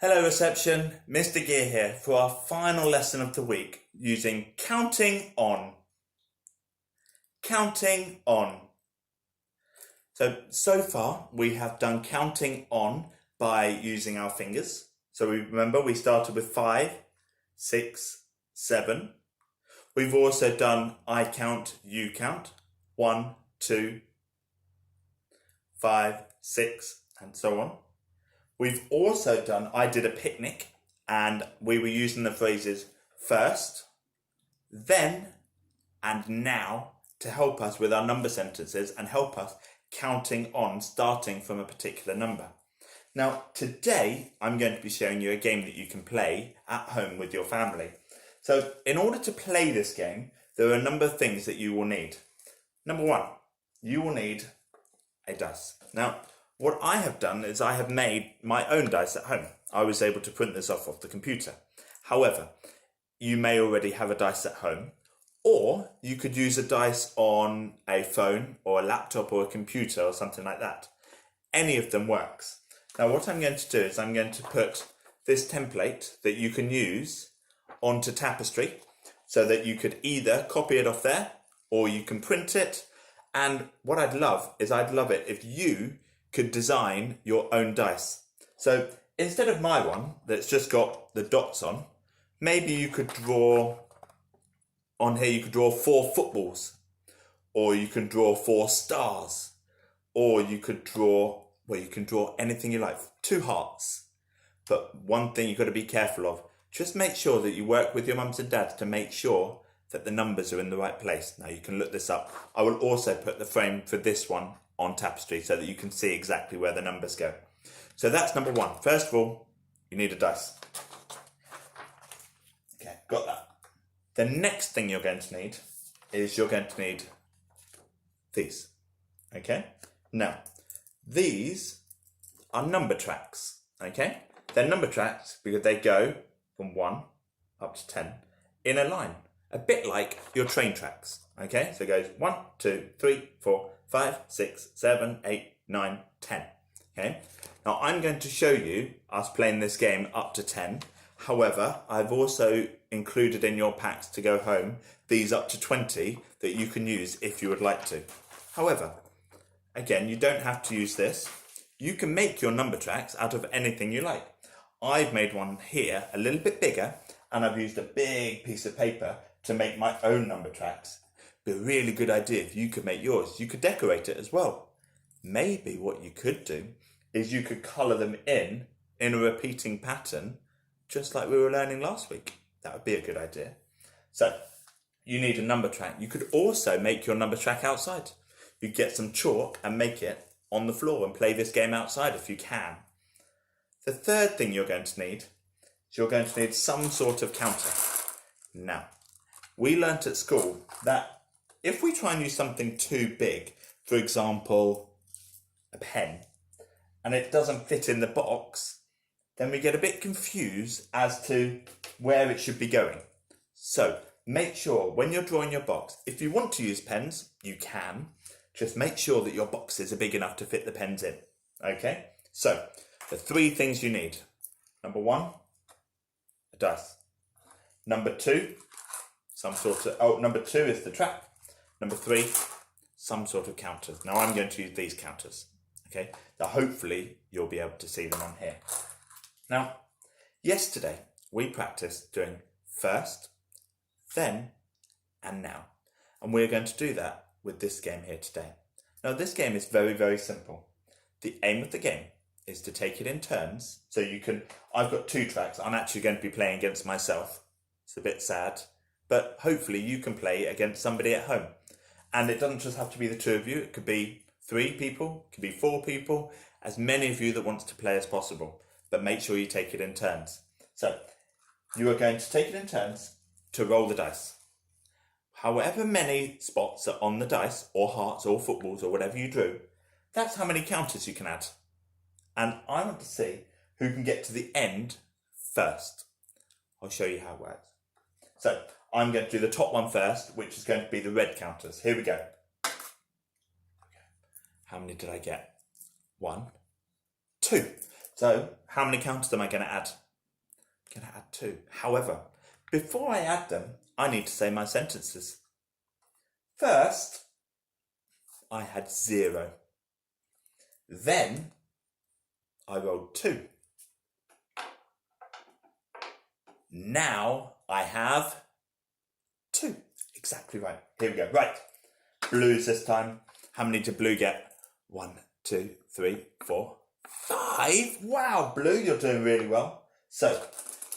Hello reception, Mr Geer here for our final lesson of the week using counting on. Counting on. So far we have done counting on by using our fingers. So remember we started with 5, 6, 7. We've also done I count, you count. 1, 2, 5, 6 and so on. We've also done I did a picnic, and we were using the phrases first, then, and now to help us with our number sentences and help us counting on starting from a particular number. Now, today I'm going to be showing you a game that you can play at home with your family. So in order to play this game, there are a number of things that you will need. Number one, you will need a dice. Now, what I have done is I have made my own dice at home. I was able to print this off the computer. However, you may already have a dice at home, or you could use a dice on a phone or a laptop or a computer or something like that. Any of them works. Now what I'm going to do is I'm going to put this template that you can use onto tapestry so that you could either copy it off there or you can print it. And what I'd love it if you could design your own dice. So instead of my one that's just got the dots on, maybe you could draw on here, you could draw 4 footballs, or you can draw 4 stars, or you could draw, well, you can draw anything you like, 2 hearts. But one thing you've got to be careful of, just make sure that you work with your mums and dads to make sure that the numbers are in the right place. Now you can look this up. I will also put the frame for this one on tapestry so that you can see exactly where the numbers go. So that's number one. First of all, you need a dice. Okay, got that. The next thing you're going to need is you're going to need these. Okay? Now, these are number tracks. Okay? They're number tracks because they go from 1 up to 10 in a line. A bit like your train tracks. Okay? So it goes 1, 2, 3, 4, 5, 6, 7, 8, 9, 10. Okay? Now I'm going to show you us playing this game up to 10. However, I've also included in your packs to go home these up to 20 that you can use if you would like to. However, again, you don't have to use this. You can make your number tracks out of anything you like. I've made one here a little bit bigger, and I've used a big piece of paper to make my own number tracks. Be a really good idea if you could make yours. You could decorate it as well. Maybe what you could do is you could colour them in a repeating pattern, just like we were learning last week. That would be a good idea. So you need a number track. You could also make your number track outside. You get some chalk and make it on the floor and play this game outside if you can. The third thing you're going to need is you're going to need some sort of counter. Now, we learnt at school that if we try and use something too big, for example, a pen, and it doesn't fit in the box, then we get a bit confused as to where it should be going. So make sure when you're drawing your box, if you want to use pens, you can. Just make sure that your boxes are big enough to fit the pens in. Okay? So the 3 things you need. Number 1, a dice. Number 2, number 2 is the track. Number 3, some sort of counters. Now I'm going to use these counters, okay? Now hopefully you'll be able to see them on here. Now, yesterday we practiced doing first, then, and now. And we're going to do that with this game here today. Now this game is very, very simple. The aim of the game is to take it in turns. So you can, I've got 2 tracks. I'm actually going to be playing against myself. It's a bit sad, but hopefully you can play against somebody at home. And it doesn't just have to be the 2 of you. It could be 3 people, it could be 4 people, as many of you that wants to play as possible. But make sure you take it in turns. So you are going to take it in turns to roll the dice. However many spots are on the dice, or hearts, or footballs, or whatever you drew, that's how many counters you can add. And I want to see who can get to the end first. I'll show you how it works. So I'm going to do the top one first, which is going to be the red counters. Here we go. How many did I get? 1, 2. So how many counters am I going to add? I'm going to add 2. However, before I add them, I need to say my sentences. First, I had 0. Then I rolled 2. Now I have 2. Exactly right. Here we go. Right. Blues this time. How many did blue get? 1, 2, 3, 4, 5. Wow, blue, you're doing really well. So,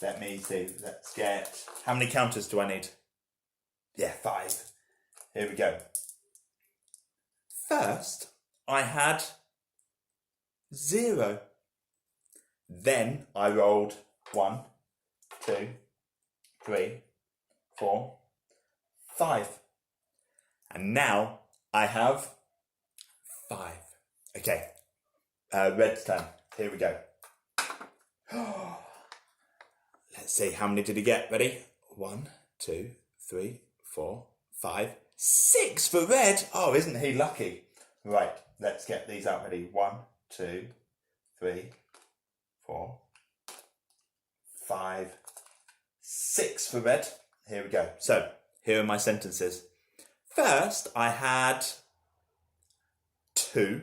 let me see. Let's get... How many counters do I need? Yeah, 5. Here we go. First, I had 0. Then I rolled 1, 2, 3, 4, 5. And now I have 5. Okay, red's turn. Here we go. Let's see, how many did he get? Ready? 1, 2, 3, 4, 5, 6 for red. Oh, isn't he lucky? Right, let's get these out. Ready? 1, 2, 3, 4, 5, 6 for red. Here we go. So, here are my sentences. First, I had 2.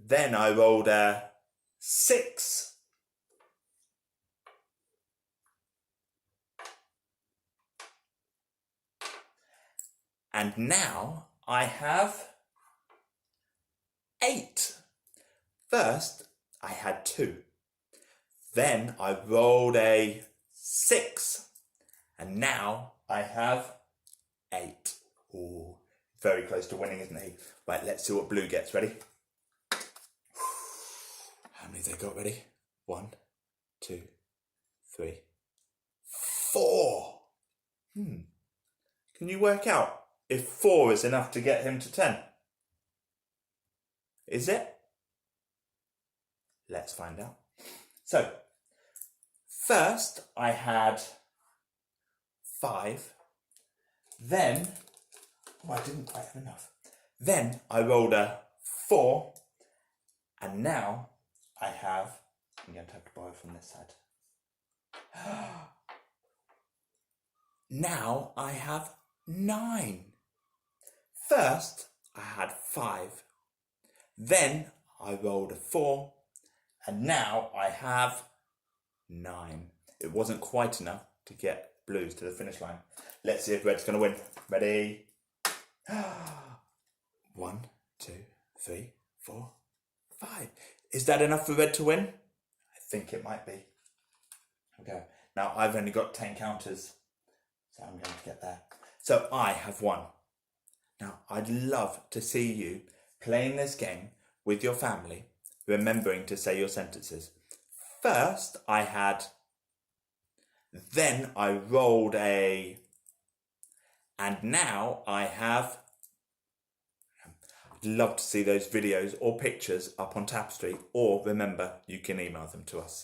Then I rolled a 6. And now I have 8. First, I had 2. Then I rolled a 6. And now I have 8. Ooh, very close to winning, isn't he? Right, let's see what blue gets. Ready? How many have they got? Ready? 1, 2, 3, 4. Can you work out if 4 is enough to get him to 10? Is it? Let's find out. So, first I had 5. Then, I didn't quite have enough. Then I rolled a 4. And now I have, I'm going to have to borrow from this side. Now I have 9. First, I had 5. Then I rolled a 4. And now I have 9. It wasn't quite enough to get blues to the finish line. Let's see if red's going to win. Ready? 1, 2, 3, 4, 5. Is that enough for red to win? I think it might be. Okay. Now I've only got 10 counters, so I'm going to get there. So I have won. Now I'd love to see you playing this game with your family, remembering to say your sentences. First I had, then I rolled a, and now I have. I'd love to see those videos or pictures up on Tapestry, or remember, you can email them to us.